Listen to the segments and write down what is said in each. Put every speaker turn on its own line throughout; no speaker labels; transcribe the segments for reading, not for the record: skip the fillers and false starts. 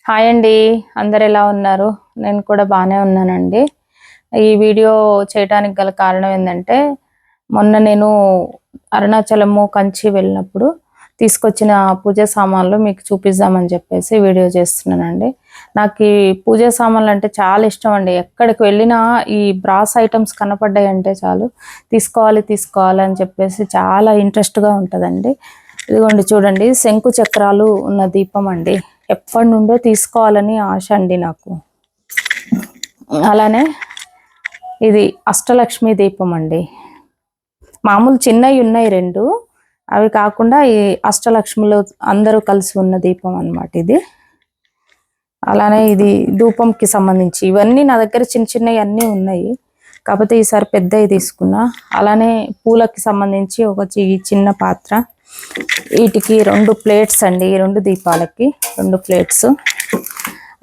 Hi అండి, అందరు ఎలా ఉన్నారు? నేను కూడా బాగానే ఉన్నానండి. ఈ వీడియో చేయడానికి గల కారణం ఏంటంటే, మొన్న నేను అరుణాచలము కంచి వెళ్ళినప్పుడు తీసుకొచ్చిన పూజా సామాన్లు మీకు చూపిద్దామని చెప్పేసి వీడియో చేస్తున్నానండి. నాకు ఈ పూజా సామాన్లు అంటే చాలా ఇష్టం అండి. ఎక్కడికి వెళ్ళినా ఈ బ్రాస్ ఐటమ్స్ కనపడ్డాయి అంటే చాలు తీసుకోవాలి అని చెప్పేసి చాలా ఇంట్రెస్ట్గా ఉంటుందండి. ఇదిగోండి చూడండి, శంకు చక్రాలు ఉన్న దీపం అండి. ఎప్పటి నుండో తీసుకోవాలని ఆశ అండి నాకు. అలానే ఇది అష్టలక్ష్మి దీపం అండి. మామూలు చిన్నవి ఉన్నాయి రెండు, అవి కాకుండా ఈ అష్టలక్ష్మిలో అందరూ కలిసి ఉన్న దీపం అన్నమాట ఇది. అలానే ఇది ధూపంకి సంబంధించి ఇవన్నీ నా దగ్గర చిన్న చిన్నవి అన్నీ ఉన్నాయి, కాకపోతే ఈసారి పెద్దవి తీసుకున్నా. అలానే పూలకి సంబంధించి ఒక చిన్న పాత్ర, వీటికి 2 ప్లేట్స్ అండి, ఈ 2 దీపాలకి 2 ప్లేట్స్.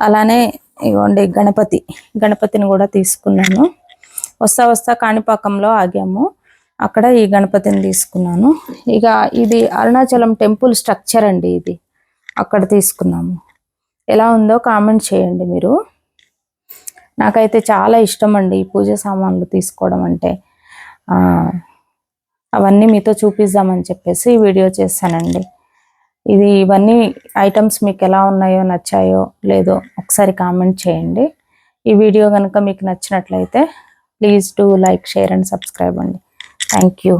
అలానే ఇవ్వండి గణపతిని కూడా తీసుకున్నాను. వస్తా కాణిపాకంలో ఆగాము, అక్కడ ఈ గణపతిని తీసుకున్నాను. ఇక ఇది అరుణాచలం టెంపుల్ స్ట్రక్చర్ అండి, ఇది అక్కడ తీసుకున్నాము. ఎలా ఉందో కామెంట్ చేయండి మీరు. నాకైతే చాలా ఇష్టం అండి ఈ పూజ సామాన్లు తీసుకోవడం అంటే. అవన్నీ మీతో చూపిద్దామని చెప్పేసి వీడియో చేశానండి. ఇవన్నీ ఐటమ్స్ మీకు ఎలా ఉన్నాయో, నచ్చాయో లేదో ఒకసారి కామెంట్ చేయండి. ఈ వీడియో కనుక మీకు నచ్చినట్లయితే please do like, share and subscribe అండి. Thank you.